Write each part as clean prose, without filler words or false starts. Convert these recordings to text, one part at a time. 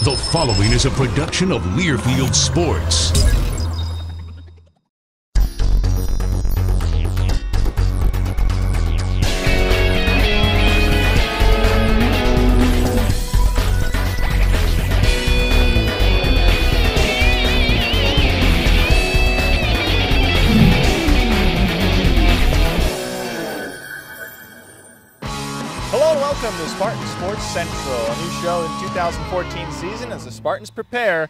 The following is a production of Learfield Sports. Welcome to Spartan Sports Central, a new show in 2014 season as the Spartans prepare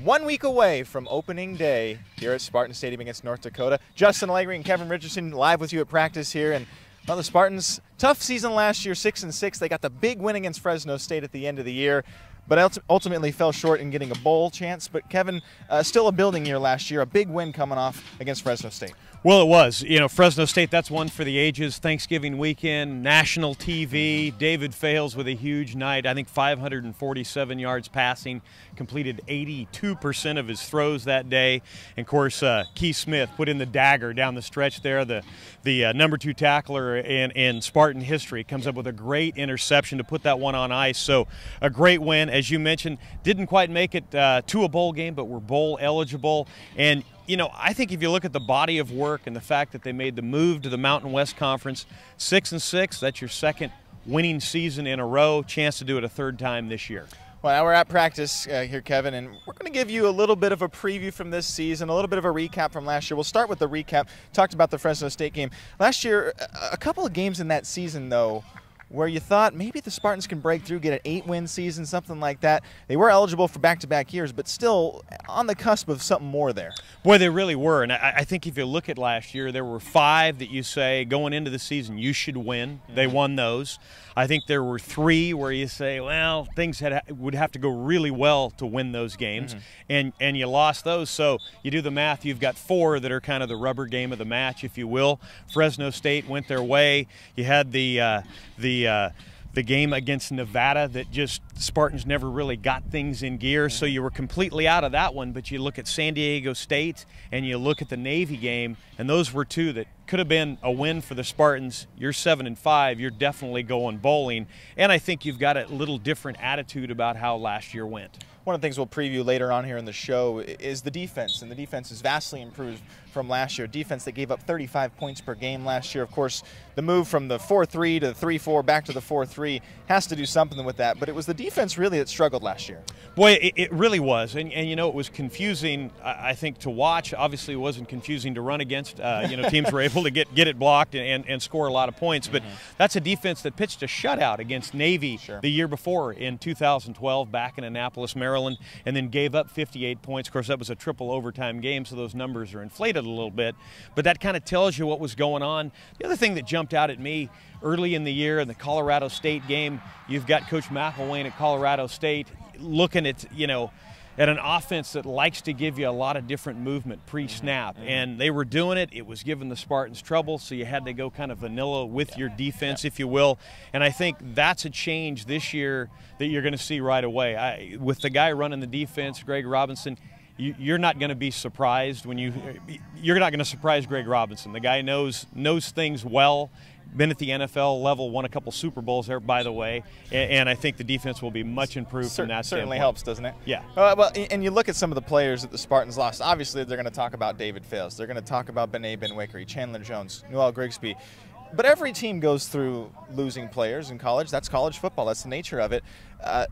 1 week away from opening day here at Spartan Stadium against North Dakota. Justin Allegri and Kevin Richardson live with you at practice here. And well, the Spartans, tough season last year, 6-6. They got the big win against Fresno State at the end of the year, but ultimately fell short in getting a bowl chance. But Kevin, still a building year last year, a big win coming off against Fresno State. Well, it was. You know, Fresno State, that's one for the ages. Thanksgiving weekend, national TV. David Fales with a huge night. I think 547 yards passing, completed 82% of his throws that day. And, of course, Keith Smith put in the dagger down the stretch there. The number 2 tackler in Spartan history comes up with a great interception to put that one on ice. So a great win. As you mentioned, didn't quite make it to a bowl game, but were bowl eligible. And you know, I think if you look at the body of work and the fact that they made the move to the Mountain West Conference, 6-6, that's your second winning season in a row, chance to do it a third time this year. Well, now we're at practice here, Kevin, and we're going to give you a little bit of a preview from this season, a little bit of a recap from last year. We'll start with the recap. Talked about the Fresno State game. Last year, a couple of games in that season, though, where you thought maybe the Spartans can break through, get an 8-win season, something like that. They were eligible for back-to-back years, but still on the cusp of something more there. Boy, they really were. And I think if you look at last year, there were 5 that you say going into the season you should win. They won those. I think there were 3 where you say, well, things would have to go really well to win those games, and you lost those. So you do the math, you've got 4 that are kind of the rubber game of the match, if you will. Fresno State went their way. You had the game against Nevada that just Spartans never really got things in gear, so you were completely out of that one. But you look at San Diego State and you look at the Navy game, and those were 2 that could have been a win for the Spartans. You're 7-5, you're definitely going bowling, and I think you've got a little different attitude about how last year went. One of the things we'll preview later on here in the show is the defense, and the defense is vastly improved from last year. Defense that gave up 35 points per game last year. Of course, the move from the 4-3 to the 3-4 back to the 4-3 has to do something with that, but it was the defense really that struggled last year. Boy, it really was, and you know, it was confusing, I think, to watch. Obviously, it wasn't confusing to run against. You know, teams were able to get it blocked and score a lot of points, but that's a defense that pitched a shutout against Navy the year before in 2012 back in Annapolis, Maryland, and then gave up 58 points. Of course, that was a triple overtime game, so those numbers are inflated a little bit, but that kind of tells you what was going on. The other thing that jumped out at me early in the year in the Colorado State game, you've got Coach McElwain at Colorado State looking at, you know, at an offense that likes to give you a lot of different movement pre-snap, and they were doing it. It was giving the Spartans trouble, so you had to go kind of vanilla with your defense, if you will. And I think that's a change this year that you're going to see right away. With the guy running the defense, Greg Robinson, you're not going to be surprised when you're not going to surprise Greg Robinson. The guy knows things well. Been at the NFL level, won a couple Super Bowls there, by the way, and I think the defense will be much improved from that standpoint. Certainly helps, doesn't it? Yeah. Well, and you look at some of the players that the Spartans lost. Obviously, they're going to talk about David Fales. They're going to talk about Benet Benwickery, Chandler Jones, Noel Grigsby. But every team goes through losing players in college. That's college football. That's the nature of it.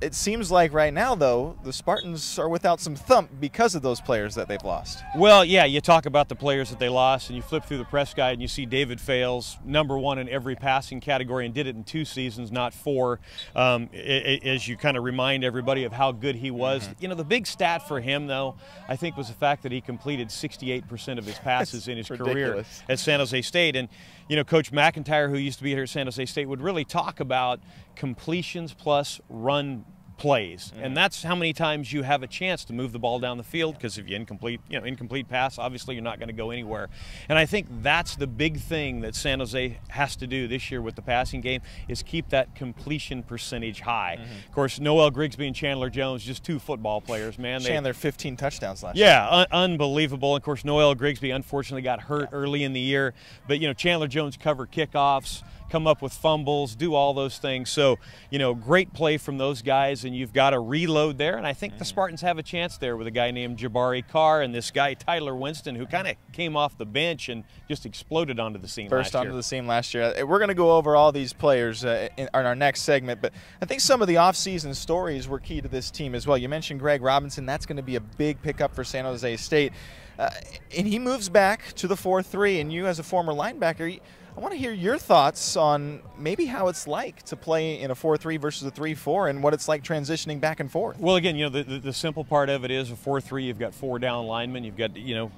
It seems like right now, though, the Spartans are without some thump because of those players that they've lost. Well, yeah, you talk about the players that they lost, and you flip through the press guide, and you see David Fales, #1 in every passing category, and did it in 2 seasons, not 4, as you kind of remind everybody of how good he was. You know, the big stat for him, though, I think was the fact that he completed 68% of his passes in his career at San Jose State. And, you know, Coach McIntyre, who used to be here at San Jose State, would really talk about completions plus run plays, and that's how many times you have a chance to move the ball down the field, because if you incomplete pass, obviously you're not going to go anywhere. And I think that's the big thing that San Jose has to do this year with the passing game, is keep that completion percentage high. Of course, Noel Grigsby and Chandler Jones, just 2 football players, man. Chandler 15 touchdowns last year. Yeah, unbelievable. Of course, Noel Grigsby unfortunately got hurt early in the year, but you know, Chandler Jones covered kickoffs, come up with fumbles, do all those things. So, you know, great play from those guys, and you've got to reload there. And I think the Spartans have a chance there with a guy named Jabari Carr and this guy Tyler Winston, who kind of came off the bench and just exploded onto the scene Burst onto the scene last year. We're going to go over all these players in our next segment, but I think some of the offseason stories were key to this team as well. You mentioned Greg Robinson. That's going to be a big pickup for San Jose State. And he moves back to the 4-3, and you as a former linebacker, I want to hear your thoughts on maybe how it's like to play in a 4-3 versus a 3-4 and what it's like transitioning back and forth. Well, again, you know, the simple part of it is a 4-3, you've got 4 down linemen, you've got, you know,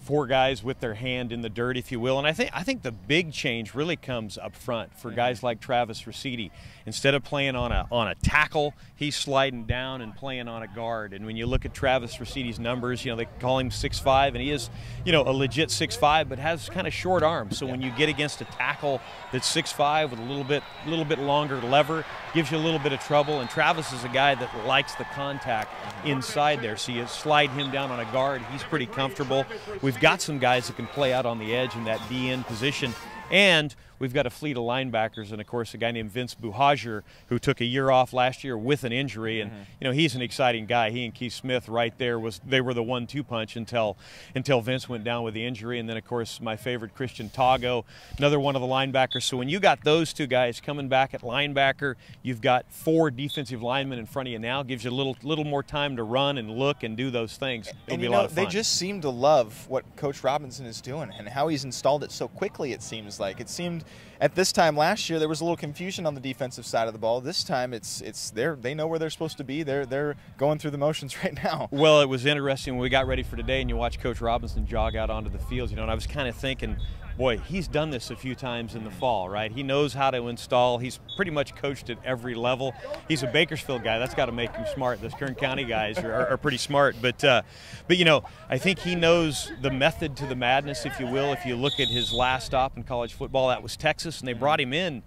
4 guys with their hand in the dirt, if you will. And I think the big change really comes up front for guys like Travis Rossetti. Instead of playing on a tackle, he's sliding down and playing on a guard. And when you look at Travis Rossetti's numbers, you know, they call him 6'5", and he is, you know, a legit 6'5", but has kind of short arms. So when you get against a tackle that's 6'5" with a little bit longer lever, gives you a little bit of trouble. And Travis is a guy that likes the contact inside there. So you slide him down on a guard, he's pretty comfortable. We've got some guys that can play out on the edge in that DN position. And we've got a fleet of linebackers, and of course a guy named Vince Buhagiar, who took a year off last year with an injury, and you know, he's an exciting guy. He and Keith Smith right there they were the 1-2 punch until Vince went down with the injury. And then of course my favorite, Christian Tago, another one of the linebackers. So when you got those 2 guys coming back at linebacker, you've got 4 defensive linemen in front of you now. Gives you a little more time to run and look and do those things. It'll be a lot of fun. They just seem to love what Coach Robinson is doing and how he's installed it so quickly. It seems like it seemed at this time last year there was a little confusion on the defensive side of the ball. This time they know where they're supposed to be. They're going through the motions right now. Well, it was interesting when we got ready for today and you watch Coach Robinson jog out onto the field, you know, and I was kind of thinking, boy, he's done this a few times in the fall, right? He knows how to install. He's pretty much coached at every level. He's a Bakersfield guy. That's got to make him smart. Those Kern County guys are pretty smart. But you know, I think he knows the method to the madness, if you will. If you look at his last stop in college football, that was Texas, and they brought him in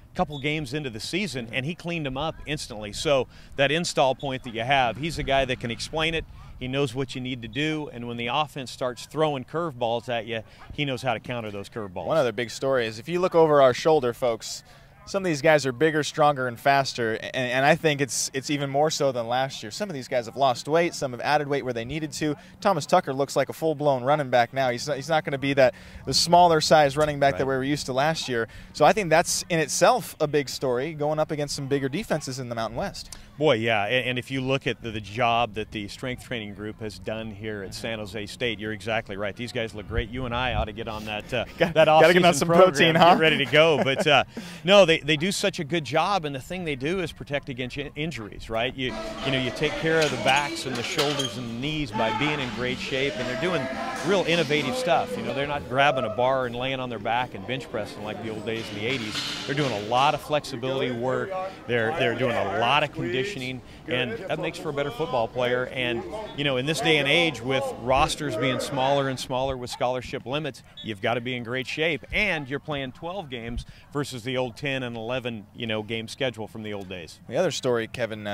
a couple games into the season, and he cleaned him up instantly. So that install point that you have, he's a guy that can explain it. He knows what you need to do, and when the offense starts throwing curveballs at you, he knows how to counter those curveballs. One other big story is if you look over our shoulder, folks, some of these guys are bigger, stronger, and faster, and I think it's even more so than last year. Some of these guys have lost weight. Some have added weight where they needed to. Thomas Tucker looks like a full-blown running back now. He's not going to be the smaller size running back that we were used to last year. So I think that's in itself a big story, going up against some bigger defenses in the Mountain West. Boy, yeah, and if you look at the job that the strength training group has done here at San Jose State, you're exactly right. These guys look great. You and I ought to get on that off-season get on some program, protein, huh? Get ready to go. But no, they do such a good job, and the thing they do is protect against injuries, right? You know, you take care of the backs and the shoulders and the knees by being in great shape, and they're doing real innovative stuff. You know, they're not grabbing a bar and laying on their back and bench pressing like the old days in the 80s. They're doing a lot of flexibility work. They're doing a lot of conditioning, and that makes for a better football player. And, you know, in this day and age with rosters being smaller and smaller with scholarship limits, you've got to be in great shape, and you're playing 12 games versus the old 10 and 11, you know, game schedule from the old days. The other story, Kevin,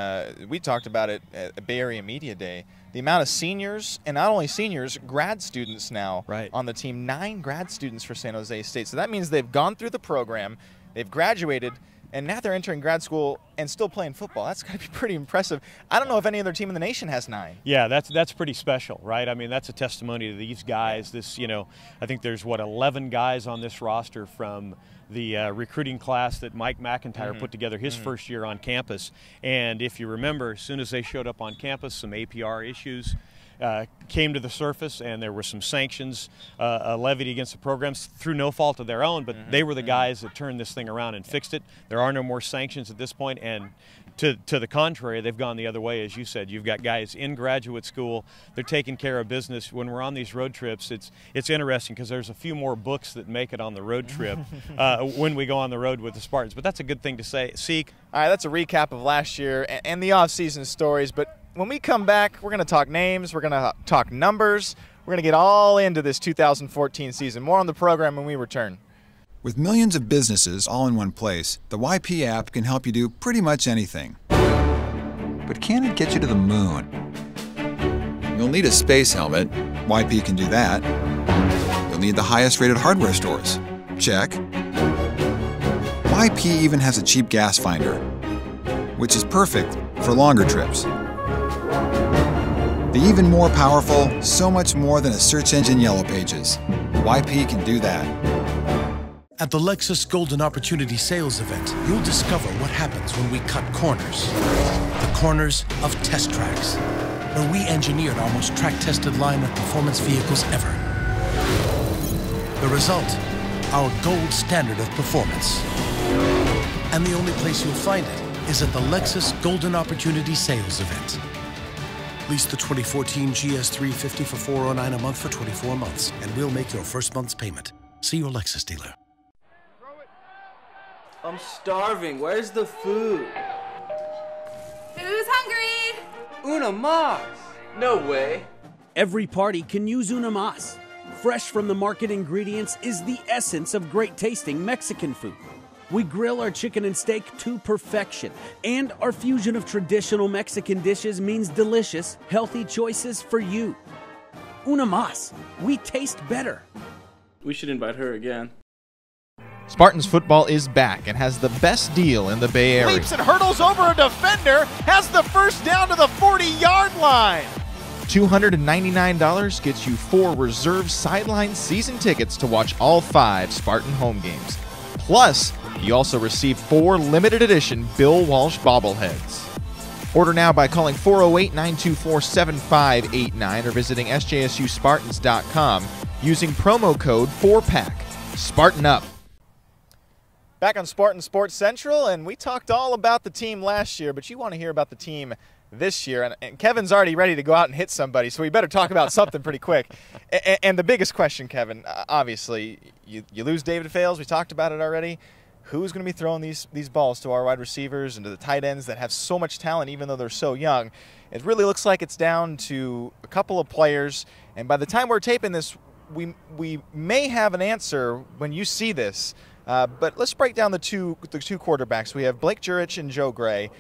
we talked about it at Bay Area Media Day. The amount of seniors, and not only seniors, grad students now on the team. 9 grad students for San Jose State. So that means they've gone through the program, they've graduated, and now they're entering grad school and still playing football. That's going to be pretty impressive. I don't know if any other team in the nation has 9. Yeah, that's pretty special, right? I mean, that's a testimony to these guys. This, you know, I think there's, 11 guys on this roster from the recruiting class that Mike McIntyre put together his first year on campus. And if you remember, as soon as they showed up on campus, some APR issues came to the surface, and there were some sanctions levied against the programs through no fault of their own, but they were the guys that turned this thing around and fixed it. There are no more sanctions at this point, and to the contrary, they've gone the other way. As you said, you've got guys in graduate school. They're taking care of business. When we're on these road trips, it's interesting because there's a few more books that make it on the road trip when we go on the road with the Spartans. But that's a good thing to say. Seek. All right, that's a recap of last year and the off-season stories. But when we come back, we're going to talk names. We're going to talk numbers. We're going to get all into this 2014 season. More on the program when we return. With millions of businesses all in one place, the YP app can help you do pretty much anything. But can it get you to the moon? You'll need a space helmet. YP can do that. You'll need the highest rated hardware stores. Check. YP even has a cheap gas finder, which is perfect for longer trips. The even more powerful, so much more than a search engine Yellow Pages. YP can do that. At the Lexus Golden Opportunity Sales Event, you'll discover what happens when we cut corners. The corners of test tracks, where we engineered our most track-tested line of performance vehicles ever. The result, our gold standard of performance. And the only place you'll find it is at the Lexus Golden Opportunity Sales Event. Lease the 2014 GS350 for $409 a month for 24 months, and we'll make your first month's payment. See your Lexus dealer. I'm starving. Where's the food? Who's hungry? Una mas! No way. Every party can use Una mas. Fresh from the market ingredients is the essence of great tasting Mexican food. We grill our chicken and steak to perfection, and our fusion of traditional Mexican dishes means delicious, healthy choices for you. Una mas. We taste better. We should invite her again. Spartans football is back and has the best deal in the Bay Area. Leaps and hurdles over a defender, has the first down to the 40-yard line. $299 gets you 4 reserved sideline season tickets to watch all 5 Spartan home games. Plus, you also receive 4 limited edition Bill Walsh bobbleheads. Order now by calling 408-924-7589 or visiting sjsuspartans.com using promo code 4PACK. Spartan up. Back on Spartan Sports Central, and we talked all about the team last year, but you want to hear about the team this year. And Kevin's already ready to go out and hit somebody, so we better talk about something pretty quick. And the biggest question, Kevin, obviously, you lose David Fales. We talked about it already. Who's going to be throwing these balls to our wide receivers and to the tight ends that have so much talent even though they're so young? It really looks like it's down to a couple of players, and by the time we're taping this, we may have an answer when you see this. But let's break down the two quarterbacks. We have Blake Jurich and Joe Gray,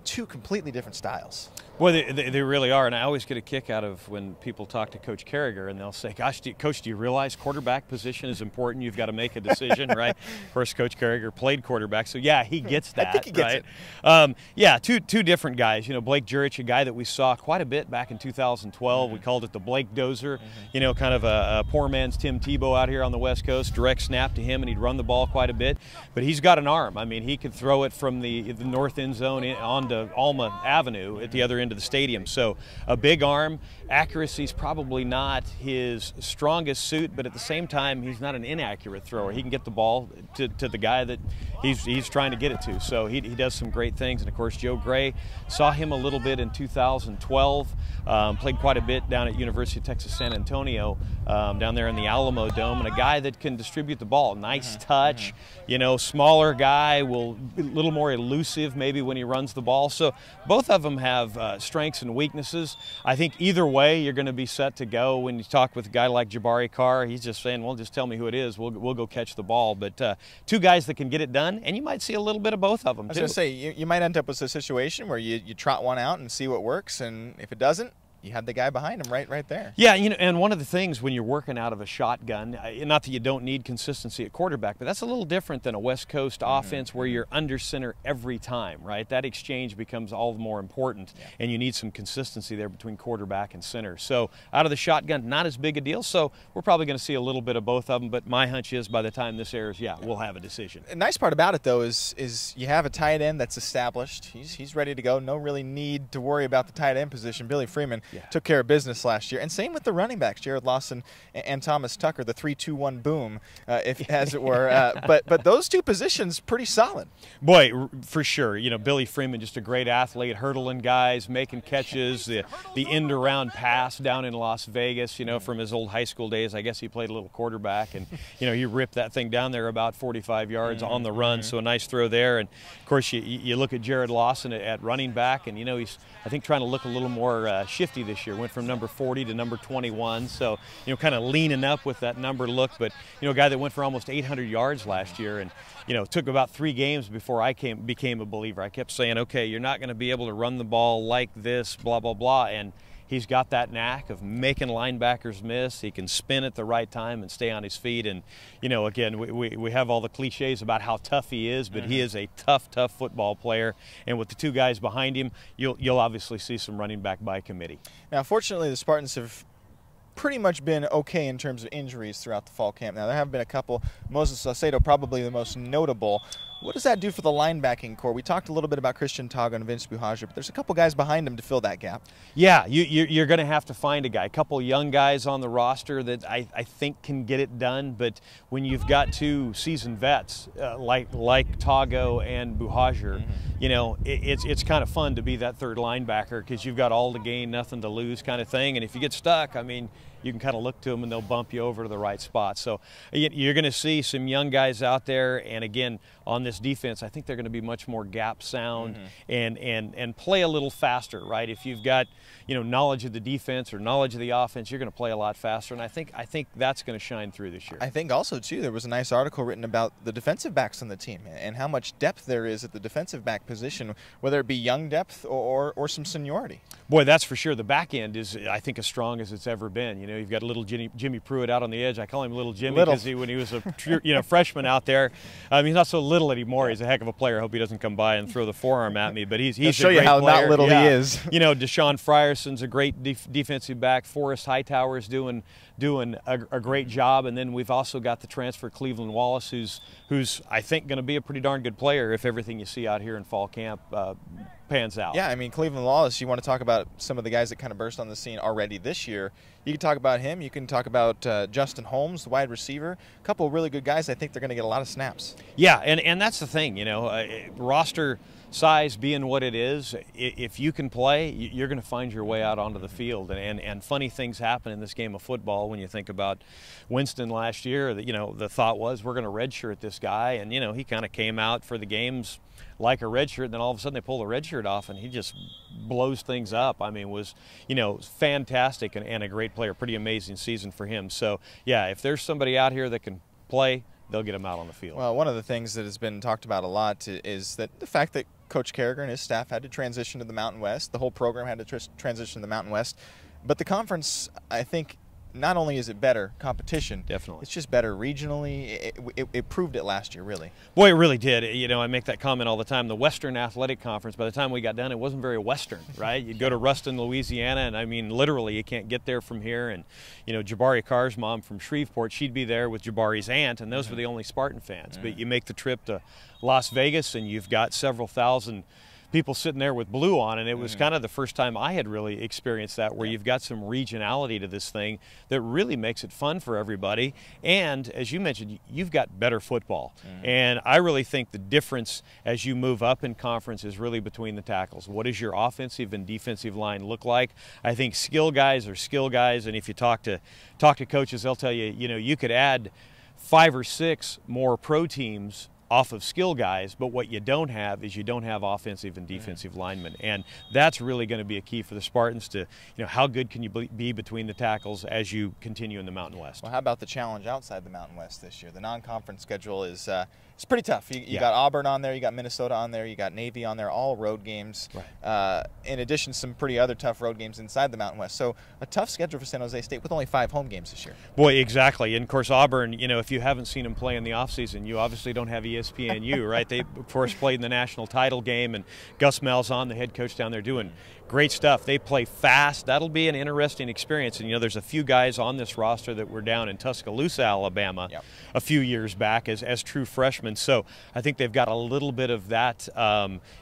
2 completely different styles. Well, they really are, and I always get a kick out of when people talk to Coach Caragher, and they'll say, gosh, Coach, do you realize quarterback position is important? You've got to make a decision, right? Of course, Coach Caragher played quarterback, so yeah, he gets that, I think he gets right? Yeah, two different guys. You know, Blake Jurich, a guy that we saw quite a bit back in 2012. Mm-hmm. We called it the Blake Dozer, you know, kind of a poor man's Tim Tebow out here on the West Coast. Direct snap to him, and he'd run the ball quite a bit. But he's got an arm. I mean, he could throw it from the north end zone onto Alma Avenue at the other end of the stadium. So a big arm. Accuracy's probably not his strongest suit, but at the same time, he's not an inaccurate thrower. He can get the ball to the guy that he's trying to get it to. So he does some great things. And of course, Joe Gray, saw him a little bit in 2012. Played quite a bit down at University of Texas San Antonio, down there in the Alamo Dome, and a guy that can distribute the ball. Nice touch, you know, smaller guy, will a little more elusive maybe when he runs the ball. So both of them have strengths and weaknesses. I think either way you're going to be set to go. When you talk with a guy like Jabari Carr, he's just saying, well, just tell me who it is. We'll go catch the ball. But 2 guys that can get it done, and you might see a little bit of both of them, I was going to say, you might end up with a situation where you trot one out and see what works, and if it doesn't, you had the guy behind him right there. Yeah, you know, and one of the things when you're working out of a shotgun, not that you don't need consistency at quarterback, but that's a little different than a West Coast offense where you're under center every time, right? That exchange becomes all the more important, and you need some consistency there between quarterback and center. So out of the shotgun, not as big a deal, so we're probably going to see a little bit of both of them, but my hunch is by the time this airs, yeah, we'll have a decision. The nice part about it, though, is you have a tight end that's established. He's ready to go. No really need to worry about the tight end position. Billy Freeman took care of business last year, and same with the running backs, Jared Lawson and Thomas Tucker, the 3-2-1 boom, as it were. But those 2 positions pretty solid. Boy, for sure. You know, Billy Freeman, just a great athlete, hurdling guys, making catches, the end around pass down in Las Vegas. You know, from his old high school days, I guess he played a little quarterback, and you know, he ripped that thing down there about 45 yards on the run. So a nice throw there. And of course, you look at Jared Lawson at running back, and you know, he's, I think, trying to look a little more shifty this year. Went from number 40 to number 21, so you know, kind of leaning up with that number look. But you know, a guy that went for almost 800 yards last year, and you know, it took about 3 games before I became a believer. I kept saying, okay, you're not going to be able to run the ball like this, blah blah blah, and he's got that knack of making linebackers miss. He can spin at the right time and stay on his feet. And, you know, again, we have all the cliches about how tough he is, but he is a tough football player. And with the two guys behind him, you'll obviously see some running back by committee. Now, fortunately, the Spartans have pretty much been okay in terms of injuries throughout the fall camp. Now, there have been a couple. Moses Salcedo probably the most notable. What does that do for the linebacking core? We talked a little bit about Christian Taga and Vince Buhajer, but there's a couple guys behind him to fill that gap. Yeah, you're going to have to find a couple young guys on the roster that I think can get it done. But when you've got two seasoned vets like Tago and Buhajer, you know, it's kind of fun to be that third linebacker because you've got all to gain, nothing to lose kind of thing. And if you get stuck, I mean, you can kind of look to them and they'll bump you over to the right spot. So you're going to see some young guys out there. And again, on this defense, I think they're going to be much more gap sound and play a little faster, right? If you've got, you know, knowledge of the defense or knowledge of the offense, you're going to play a lot faster. And I think that's going to shine through this year. I think also, too, there was a nice article written about the defensive backs on the team and how much depth there is at the defensive back position, whether it be young depth or some seniority. Boy, that's for sure. The back end is, I think, as strong as it's ever been. You know, you've got little Jimmy Pruitt out on the edge. I call him Little Jimmy because when he was a freshman out there, he's not so little anymore. He's a heck of a player. I hope he doesn't come by and throw the forearm at me. But he's I'll show a you great how player. not little he is. You know, Deshaun Fryerson's a great defensive back. Forrest Hightower's doing a great job. And then we've also got the transfer Cleveland Wallace, who's I think going to be a pretty darn good player if everything you see out here in fall camp pans out. Yeah, I mean, Cleveland Wallace, you want to talk about some of the guys that kind of burst on the scene already this year. You can talk about him. You can talk about Justin Holmes, the wide receiver. A couple of really good guys. I think they're going to get a lot of snaps. Yeah, and that's the thing, you know, roster size being what it is, if you can play, you're going to find your way out onto the field. And funny things happen in this game of football when you think about Winston last year. That, you know, the thought was we're going to redshirt this guy, and, you know, he kind of came out for the games like a red shirt, and then all of a sudden they pull the red shirt off and he just blows things up. I mean, was, you know, fantastic and a great player. Pretty amazing season for him. So, yeah, if there's somebody out here that can play, they'll get him out on the field. Well, one of the things that has been talked about a lot is that the fact that Coach Caragher and his staff had to transition to the Mountain West. The whole program had to transition to the Mountain West. But the conference, I think, not only is it better competition, definitely, it's just better regionally. It proved it last year, really. Boy, it really did. You know, I make that comment all the time. The Western Athletic Conference, by the time we got done, it wasn't very Western, right? You'd go to Ruston, Louisiana, and I mean, literally, you can't get there from here. And, you know, Jabari Carr's mom from Shreveport, she'd be there with Jabari's aunt, and those were the only Spartan fans. But you make the trip to Las Vegas, and you've got several thousand people sitting there with blue on, and it was kind of the first time I had really experienced that, where you've got some regionality to this thing that really makes it fun for everybody. And as you mentioned, you've got better football. And I really think the difference as you move up in conference is really between the tackles. What does your offensive and defensive line look like? I think skill guys are skill guys, and if you talk to coaches, they'll tell you, you know, you could add 5 or 6 more pro teams off of skill guys, but what you don't have is you don't have offensive and defensive linemen, and that's really going to be a key for the Spartans to, you know, how good can you be between the tackles as you continue in the Mountain West. Well, how about the challenge outside the Mountain West this year? The non-conference schedule is it's pretty tough. You got Auburn on there, you got Minnesota on there, you got Navy on there, all road games. Right. In addition, some pretty other tough road games inside the Mountain West. So a tough schedule for San Jose State with only 5 home games this year. Boy, exactly. And of course, Auburn, you know, if you haven't seen them play in the offseason, you obviously don't have ESPNU, right? They, of course, played in the national title game, and Gus Malzahn, the head coach down there, doing great stuff. They play fast. That'll be an interesting experience. And, you know, there's a few guys on this roster that were down in Tuscaloosa, Alabama, a few years back as true freshmen. So I think they've got a little bit of that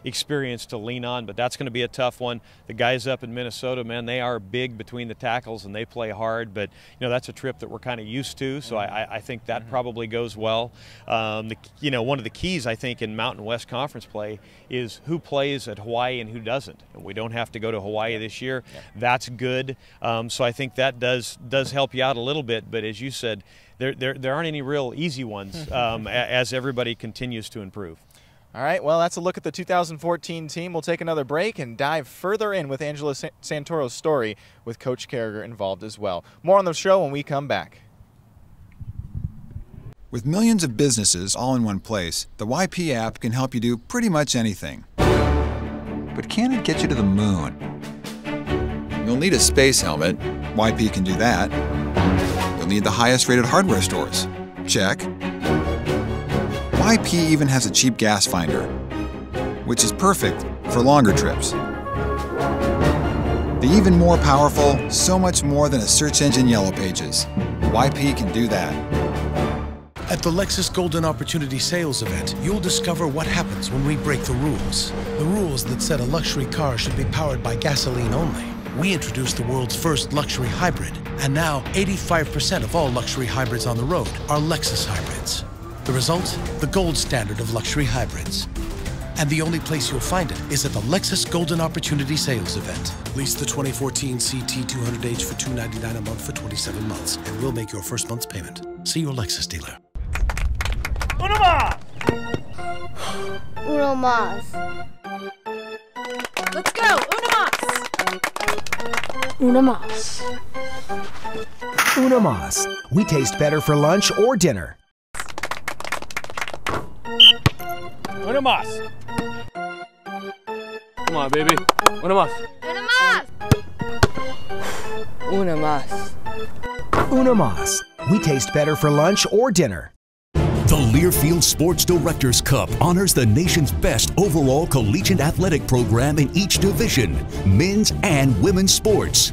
experience to lean on, but that's going to be a tough one. The guys up in Minnesota, man, they are big between the tackles and they play hard, but, you know, that's a trip that we're kind of used to. So I think that probably goes well. You know, one of the keys, I think, in Mountain West Conference play is who plays at Hawaii and who doesn't. And we don't have to go to Hawaii this year. That's good. So I think that does help you out a little bit. But as you said, there aren't any real easy ones as everybody continues to improve. All right, well, that's a look at the 2014 team. We'll take another break and dive further in with Angela Santoro's story with Coach Caragher involved as well. More on the show when we come back. With millions of businesses all in one place, the YP app can help you do pretty much anything. But can it get you to the moon? You'll need a space helmet. YP can do that. You'll need the highest rated hardware stores. Check. YP even has a cheap gas finder, which is perfect for longer trips. The even more powerful, so much more than a search engine Yellow Pages. YP can do that. At the Lexus Golden Opportunity Sales event, you'll discover what happens when we break the rules. The rules that said a luxury car should be powered by gasoline only. We introduced the world's first luxury hybrid, and now 85% of all luxury hybrids on the road are Lexus hybrids. The result? The gold standard of luxury hybrids. And the only place you'll find it is at the Lexus Golden Opportunity Sales event. Lease the 2014 CT 200H for $299 a month for 27 months, and we'll make your first month's payment. See your Lexus dealer. Uno más! Uno más. Let's go! Uno más! Uno más. Uno más. We taste better for lunch or dinner. Uno más. Come on, baby. Uno más. Uno más! Uno más. Uno más. We taste better for lunch or dinner. The Learfield Sports Directors Cup honors the nation's best overall collegiate athletic program in each division, men's and women's sports.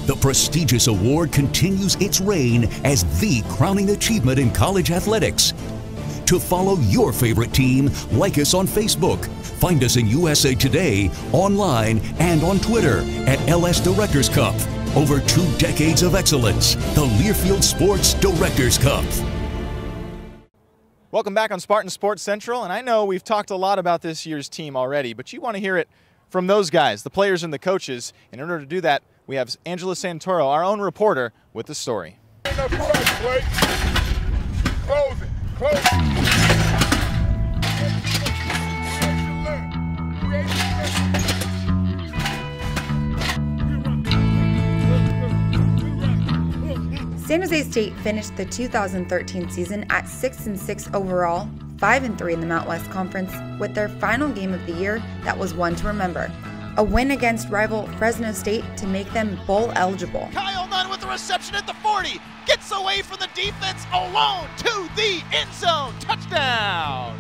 The prestigious award continues its reign as the crowning achievement in college athletics. To follow your favorite team, like us on Facebook. Find us in USA Today, online, and on Twitter at LS Directors Cup. Over 2 decades of excellence, the Learfield Sports Directors Cup. Welcome back on Spartan Sports Central, and I know we've talked a lot about this year's team already, but you want to hear it from those guys, the players and the coaches. In order to do that, we have Angela Santoro, our own reporter, with the story. Close it. Close it. San Jose State finished the 2013 season at 6-6 overall, 5-3 in the Mountain West Conference, with their final game of the year that was one to remember. A win against rival Fresno State to make them bowl eligible. Kyle Nunn with the reception at the 40, gets away from the defense alone to the end zone. Touchdown!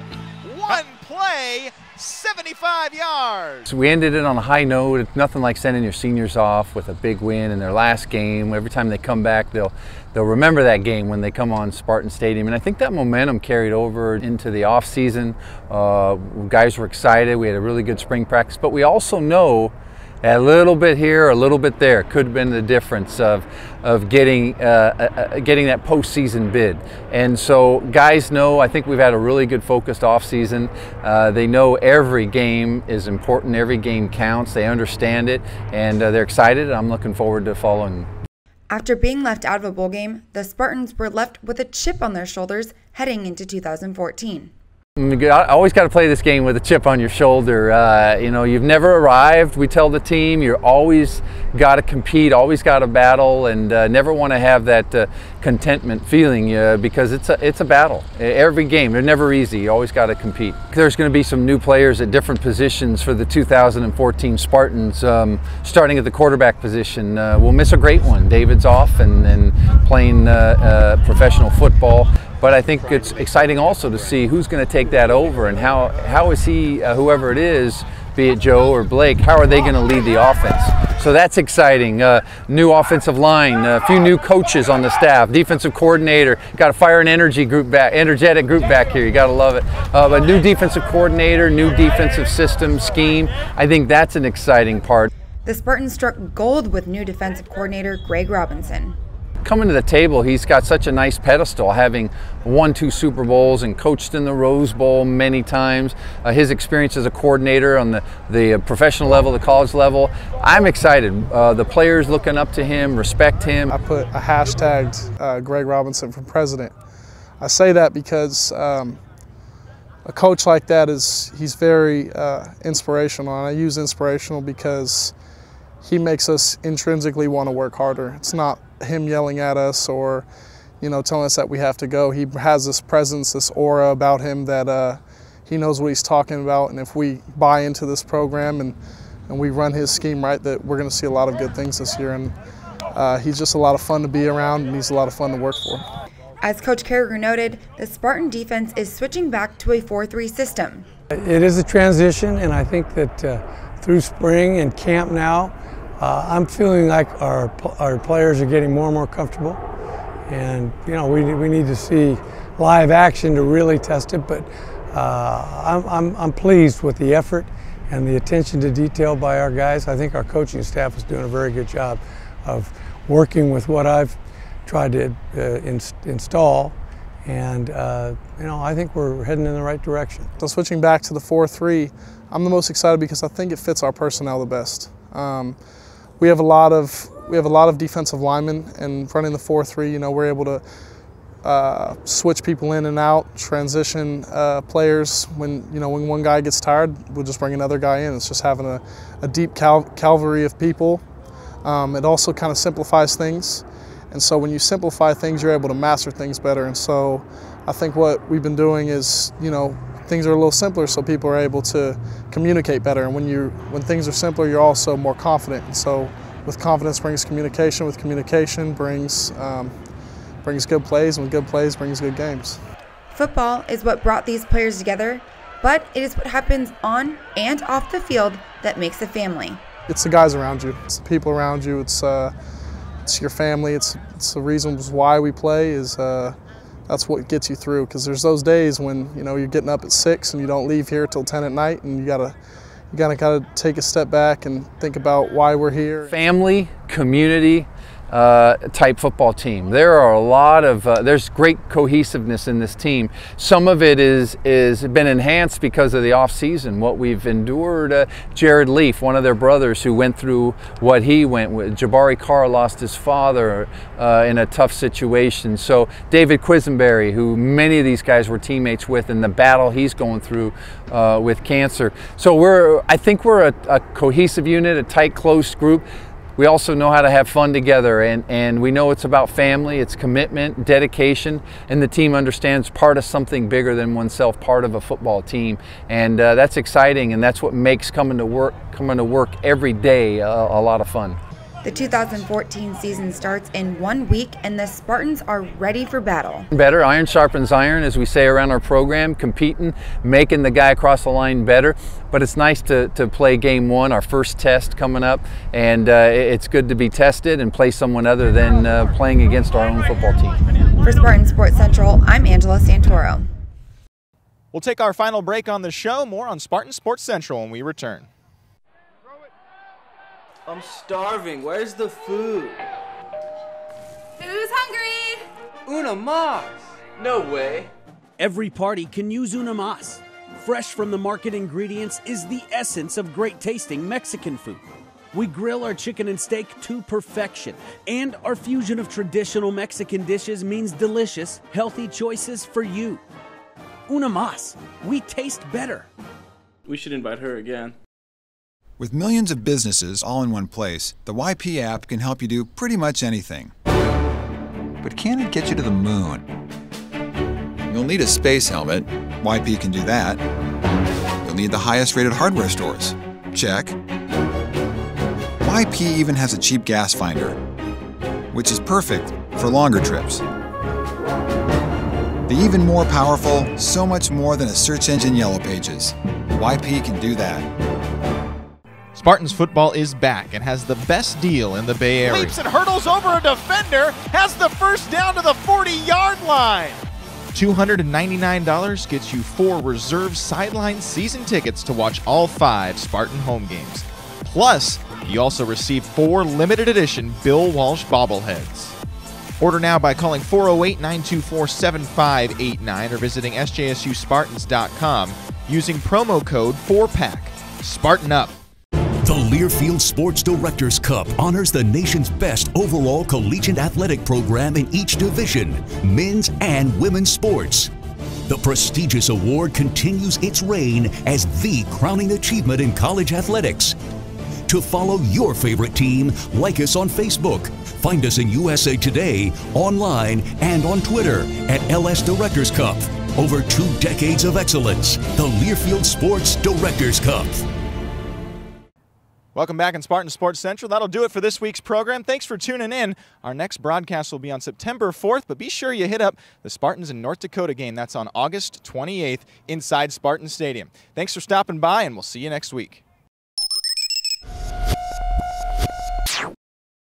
One play, 75 yards. So we ended it on a high note. It's nothing like sending your seniors off with a big win in their last game. Every time they come back, they'll remember that game when they come on Spartan Stadium. And I think that momentum carried over into the off season. Guys were excited. We had a really good spring practice, but we also know a little bit here, a little bit there could have been the difference of getting that postseason bid. And so guys know, I think we've had a really good focused off season. They know every game is important, every game counts, they understand it, and they're excited, and I'm looking forward to following. After being left out of a bowl game, the Spartans were left with a chip on their shoulders heading into 2014. I always got to play this game with a chip on your shoulder. You know, you've never arrived. We tell the team you're always got to compete, always got to battle, and never want to have that contentment feeling because it's a battle. Every game, they're never easy. You always got to compete. There's going to be some new players at different positions for the 2014 Spartans. Starting at the quarterback position, we'll miss a great one. David's off and playing professional football. But I think it's exciting also to see who's going to take that over and how is he, whoever it is, be it Joe or Blake, how are they going to lead the offense? So that's exciting. New offensive line, a few new coaches on the staff, defensive coordinator, got a fire and energetic group back here, you got to love it. A new defensive coordinator, new defensive system, scheme. I think that's an exciting part. The Spartans struck gold with new defensive coordinator Greg Robinson. Coming to the table, he's got such a nice pedestal, having won 2 Super Bowls and coached in the Rose Bowl many times. His experience as a coordinator on the professional level, the college level. I'm excited. The players looking up to him, respect him. I put a hashtag Greg Robinson for president. I say that because a coach like that he's very inspirational, and I use inspirational because he makes us intrinsically want to work harder. It's not him yelling at us or, you know, telling us that we have to go. He has this presence, this aura about him that he knows what he's talking about. And if we buy into this program and and we run his scheme right, that we're going to see a lot of good things this year. And he's just a lot of fun to be around, and he's a lot of fun to work for. As Coach Caragher noted, the Spartan defense is switching back to a 4-3 system. It is a transition, and I think that through spring and camp now, I'm feeling like our players are getting more and more comfortable. And you know, we need to see live action to really test it, but I'm pleased with the effort and the attention to detail by our guys. I think our coaching staff is doing a very good job of working with what I've tried to install, and you know, I think we're heading in the right direction. So switching back to the 4-3, I'm the most excited because I think it fits our personnel the best. We have a lot of defensive linemen, and running the 4-3, you know, we're able to switch people in and out, transition players. When one guy gets tired, we'll just bring another guy in. It's just having a deep cavalry of people. It also kind of simplifies things, and so when you simplify things, you're able to master things better. And so I think what we've been doing is, you know, things are a little simpler, so people are able to communicate better. And when things are simpler, you're also more confident. And so with confidence brings communication. With communication brings good plays, and with good plays brings good games. Football is what brought these players together, but it is what happens on and off the field that makes a family. It's the guys around you. It's the people around you. It's your family. It's the reasons why we play. That's what gets you through. Because there's those days when, you know, you're getting up at 6 and you don't leave here till 10 at night, and you gotta take a step back and think about why we're here. Family, community type football team. There are a lot of there's great cohesiveness in this team. Some of it is been enhanced because of the off season, what we've endured. Jared Leaf, one of their brothers, who went through what he went with. Jabari Carr lost his father in a tough situation. So David Quisenberry, who many of these guys were teammates with, in the battle he's going through with cancer. So I think we're a cohesive unit, a tight, close group. We also know how to have fun together, and we know it's about family, it's commitment, dedication, and the team understands part of something bigger than oneself, part of a football team. And that's exciting, and that's what makes coming to work every day a lot of fun. The 2014 season starts in 1 week, and the Spartans are ready for battle. Better, iron sharpens iron, as we say around our program, competing, making the guy across the line better. But it's nice to play game one, our first test coming up, and it's good to be tested and play someone other than playing against our own football team. For Spartan Sports Central, I'm Angela Santoro. We'll take our final break on the show. More on Spartan Sports Central when we return. I'm starving. Where's the food? Who's hungry? Una mas. No way. Every party can use una mas. Fresh from the market ingredients is the essence of great tasting Mexican food. We grill our chicken and steak to perfection, and our fusion of traditional Mexican dishes means delicious, healthy choices for you. Una mas. We taste better. We should invite her again. With millions of businesses all in one place, the YP app can help you do pretty much anything. But can it get you to the moon? You'll need a space helmet. YP can do that. You'll need the highest rated hardware stores. Check. YP even has a cheap gas finder, which is perfect for longer trips. The even more powerful, so much more than a search engine yellow pages. YP can do that. Spartans football is back and has the best deal in the Bay Area. Leaps and hurdles over a defender, has the first down to the 40-yard line. $299 gets you 4 reserved sideline season tickets to watch all 5 Spartan home games. Plus, you also receive 4 limited edition Bill Walsh bobbleheads. Order now by calling 408-924-7589 or visiting sjsuspartans.com using promo code 4PACK. Spartan up. The Learfield Sports Directors Cup honors the nation's best overall collegiate athletic program in each division, men's and women's sports. The prestigious award continues its reign as the crowning achievement in college athletics. To follow your favorite team, like us on Facebook. Find us in USA Today, online, and on Twitter at LS Directors Cup. Over 2 decades of excellence, the Learfield Sports Directors Cup. Welcome back in Spartan Sports Central. That'll do it for this week's program. Thanks for tuning in. Our next broadcast will be on September 4th, but be sure you hit up the Spartans in North Dakota game. That's on August 28th inside Spartan Stadium. Thanks for stopping by, and we'll see you next week.